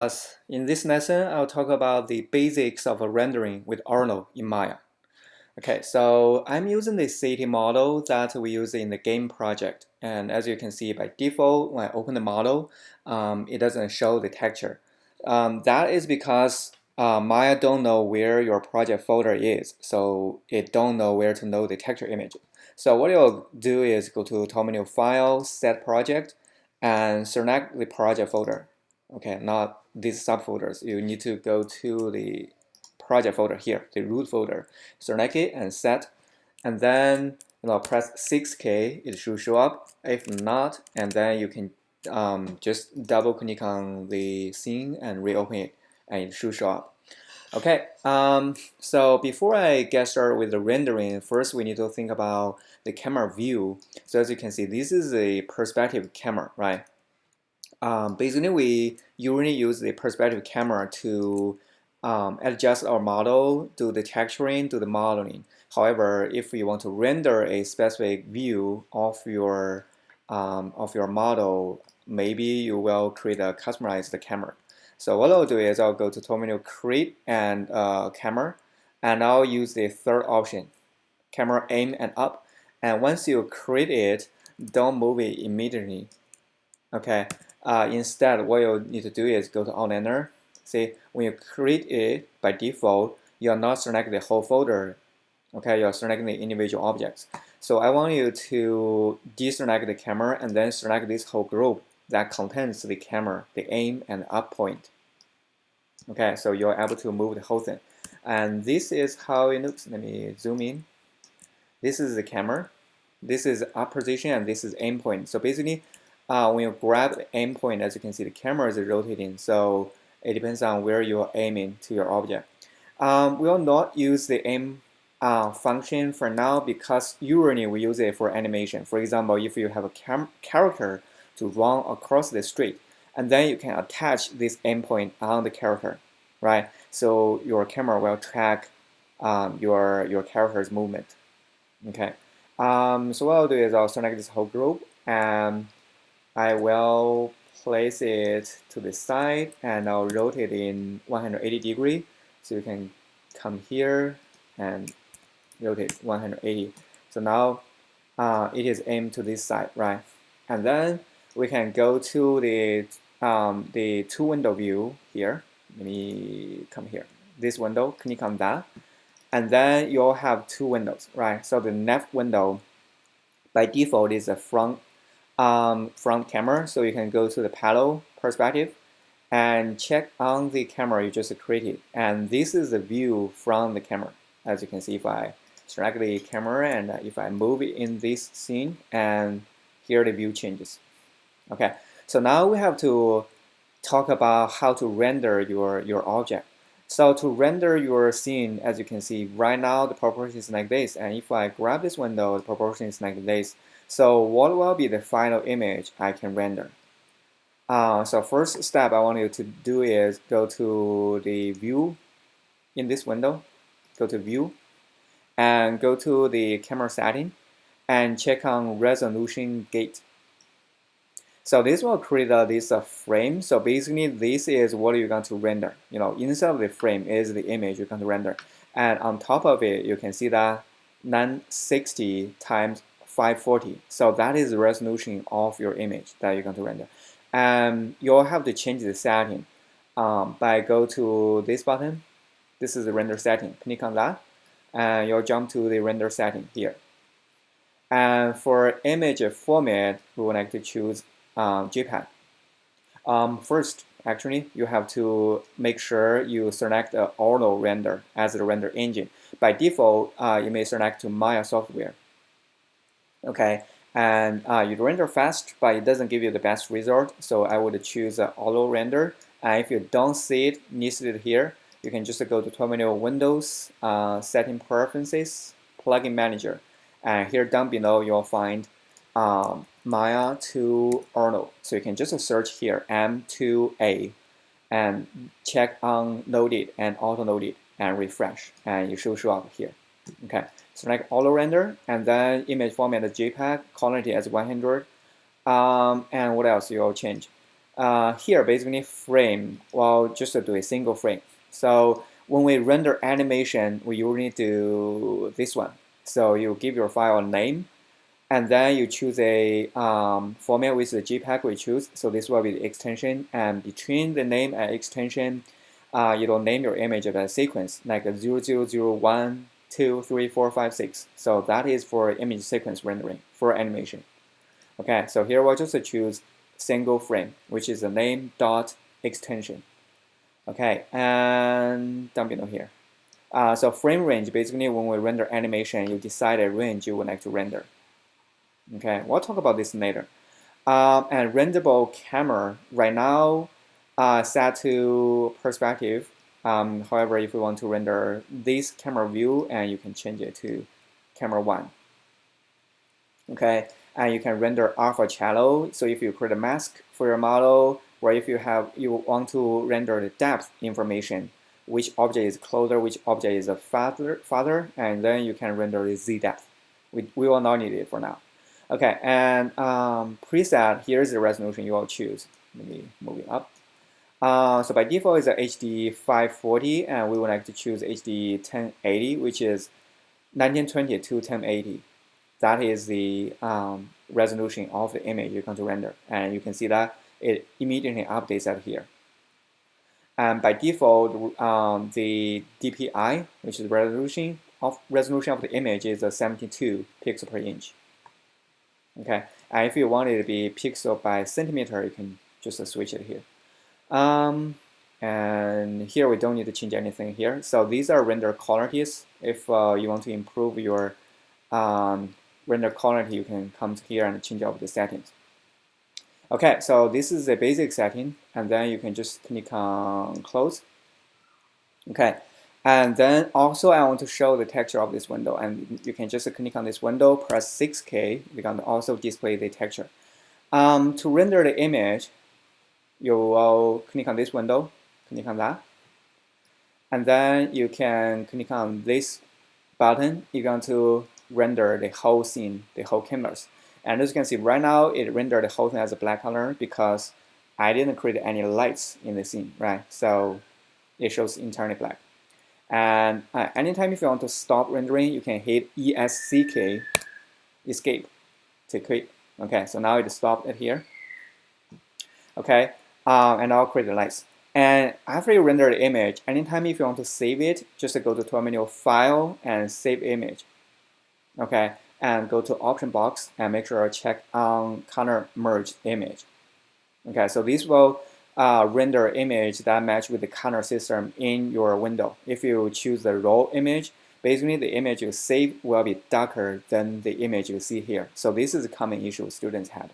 In this lesson, I'll talk about the basics of rendering with Arnold in Maya. Okay, so I'm using the city model that we use in the game project. And as you can see by default, when I open the model, it doesn't show the texture. That is because Maya don't know where your project folder is, so it don't know where to know the texture image. So what you'll do is go to Terminal File, Set Project, and select the project folder. Okay, not these subfolders. You need to go to the project folder here, the root folder. Select it and set, and then press 6K. It should show up. If not, and then you can just double click on the scene and reopen it, and it should show up. Okay, so before I get started with the rendering, first we need to think about the camera view. So as you can see, this is a perspective camera, right? Basically, we usually use the perspective camera to adjust our model, do the texturing, do the modeling. However, if you want to render a specific view of your model, maybe you will create a customized camera. So what I'll do is I'll go to terminal create and camera, and I'll use the third option, camera aim and up. And once you create it, don't move it immediately. Okay. Instead, what you need to do is go to Outliner. See, when you create it by default, you are not selecting the whole folder. Okay, you're selecting the individual objects. So I want you to deselect the camera and then select this whole group that contains the camera, the aim and up point. Okay, so you're able to move the whole thing. And this is how it looks. Let me zoom in. This is the camera. This is up position and this is aim point. So basically, when you grab the aim point, as you can see, the camera is rotating. So it depends on where you're aiming to your object. We will not use the aim function for now because usually we use it for animation. For example, if you have a character to run across the street, and then you can attach this aim point on the character, right? So your camera will track your character's movement. Okay. So what I'll do is I'll select this whole group and I will place it to the side and I'll rotate in 180 degree. So you can come here and rotate 180. So now it is aimed to this side, right? And then we can go to the two window view here. Let me come here. This window, click on that. And then you'll have two windows, right? So the left window by default is a front camera, so you can go to the panel perspective and check on the camera you just created. And this is the view from the camera. As you can see, if I select the camera and if I move it in this scene, and here the view changes. Okay, so now we have to talk about how to render your object. So to render your scene, as you can see, right now the proportion is like this, and if I grab this window, the proportion is like this. So what will be the final image I can render? So first step I want you to do is go to the view in this window, go to view, and go to the camera setting, and check on resolution gate. So this will create this frame. So basically, this is what you're going to render. Inside of the frame is the image you're going to render, and on top of it, you can see that 960 times 540. So that is the resolution of your image that you're going to render, and you'll have to change the setting by go to this button. This is the render setting. Click on that, and you'll jump to the render setting here. And for image format, we would like to choose JPEG. First, actually, you have to make sure you select the auto render as the render engine. By default, you may select to Maya software. Okay, and you render fast, but it doesn't give you the best result. So I would choose auto render. And if you don't see it listed here, you can just go to Terminal Windows, Setting Preferences, Plugin Manager. And here down below, you'll find Maya to Arnold. So you can just search here M2A and check on loaded and auto loaded and refresh, and it should show up here. Okay, select auto render and then image format as JPEG, quality as 100, and what else you'll change? here basically frame, well, just to do a single frame. So when we render animation, we usually do this one. So you give your file a name, and then you choose a format with the JPEG we choose. So this will be the extension, and between the name and extension, you will name your image of a sequence, like 0001, 2, 3, 4, 5, 6. So that is for image sequence rendering for animation. Okay, so here we'll just choose single frame, which is the name dot extension. Okay, and down below here. So frame range, basically when we render animation, you decide a range you would like to render. Okay, we'll talk about this later. And renderable camera right now set to perspective. However, if we want to render this camera view, and you can change it to camera 1. Okay, and you can render alpha channel. So if you create a mask for your model, or if you want to render the depth information, which object is closer, which object is farther, and then you can render the z depth. We will not need it for now. Okay, and preset, here's the resolution you will choose. Let me move it up. So by default is a HD 540, and we would like to choose HD 1080, which is 1920 to 1080. That is the resolution of the image you're going to render, and you can see that it immediately updates out here. And by default, the DPI, which is resolution of the image, is a 72 pixel per inch. Okay, and if you want it to be pixel by centimeter, you can just switch it here. And here we don't need to change anything here. So these are render qualities. If you want to improve your render quality, you can come here and change all the settings. Okay, so this is a basic setting, and then you can just click on close. Okay, and then also I want to show the texture of this window, and you can just click on this window, press 6K, we can also display the texture. To render the image, you will click on this window, click on that, and then you can click on this button. You're going to render the whole scene, the whole canvas. And as you can see right now, it rendered the whole thing as a black color because I didn't create any lights in the scene, right? So it shows entirely black. And anytime if you want to stop rendering, you can hit ESC, escape, to quit. Okay, so now it stopped it here. Okay, and I'll create the lights. And after you render the image, anytime if you want to save it, just go to tool menu, File, and Save Image. Okay, and go to Option box and make sure check on color merged image. Okay, so this will render image that match with the color system in your window. If you choose the raw image, basically the image you save will be darker than the image you see here. So this is a common issue students had.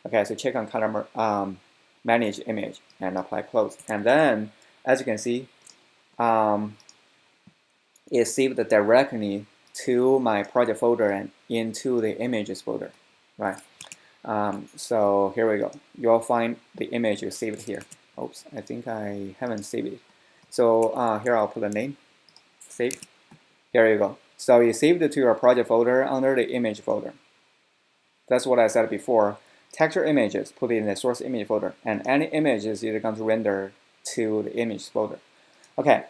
Okay, so check on color manage image and apply close. And then, as you can see, it saved directly to my project folder and into the images folder, right? So here we go. You'll find the image you saved here. Oops, I think I haven't saved it. So here I'll put the name, save. Here you go. So you saved it to your project folder under the image folder. That's what I said before. Texture images, put it in the source image folder, and any images you're going to render to the image folder. Okay,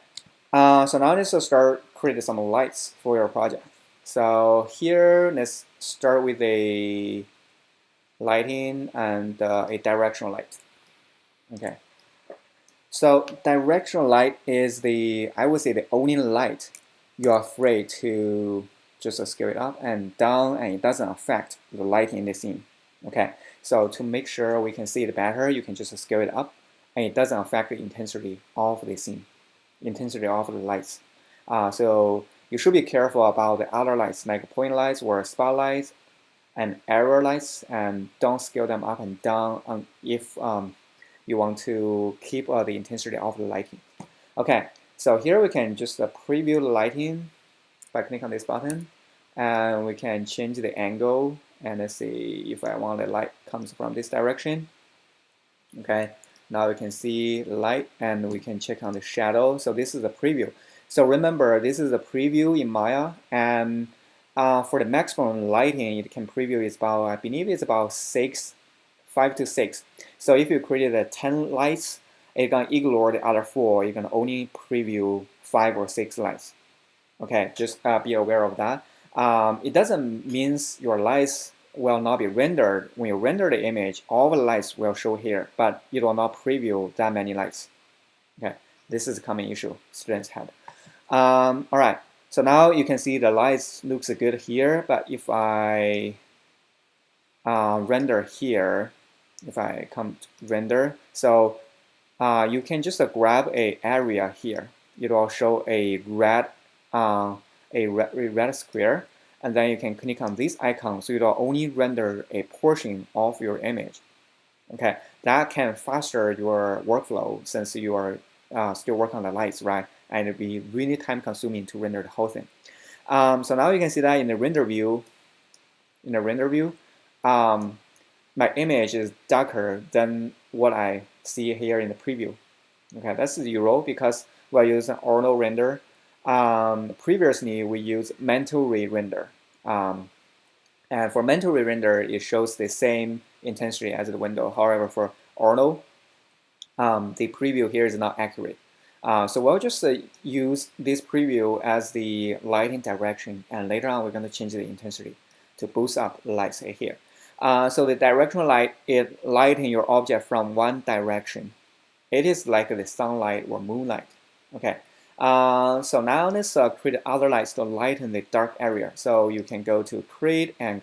so now let's start creating some lights for your project. So here, let's start with a lighting and a directional light. Okay, so directional light is I would say the only light you're free to just scale it up and down, and it doesn't affect the lighting in the scene. Okay, so to make sure we can see it better, you can just scale it up, and it doesn't affect the intensity of the scene, intensity of the lights. So you should be careful about the other lights, like point lights or spotlights and arrow lights, and don't scale them up and down if you want to keep the intensity of the lighting. Okay, so here we can just preview the lighting by clicking on this button, and we can change the angle, and let's see if I want the light comes from this direction. Okay, now we can see the light, and we can check on the shadow. So this is a preview. So remember, this is a preview in Maya, and for the maximum lighting it can preview is about, I believe it's about 6 5 to 6. So if you created 10 lights, it's gonna ignore the other 4. You're gonna only preview 5 or 6 lights. Okay, just be aware of that. It doesn't mean your lights will not be rendered. When you render the image, all the lights will show here, but it will not preview that many lights. Okay, this is a common issue students had. All right, so now you can see the lights looks good here, but if I render here, if I come to render, so you can just grab a area here. It will show a red square, and then you can click on this icon, so it will only render a portion of your image. Okay, that can faster your workflow since you are still working on the lights, right? And it'll be really time consuming to render the whole thing. So now you can see that in the render view. My image is darker than what I see here in the preview. Okay, that's 0 because we're using Orno render. Previously, we used mental re-render. And for mental re-render, it shows the same intensity as the window. However, for Orno, the preview here is not accurate. So we'll just use this preview as the lighting direction, and later on we're going to change the intensity to boost up the lights here. So the directional light, it lighten your object from one direction. It is like the sunlight or moonlight. Okay. So now let's create other lights to lighten the dark area. So you can go to create and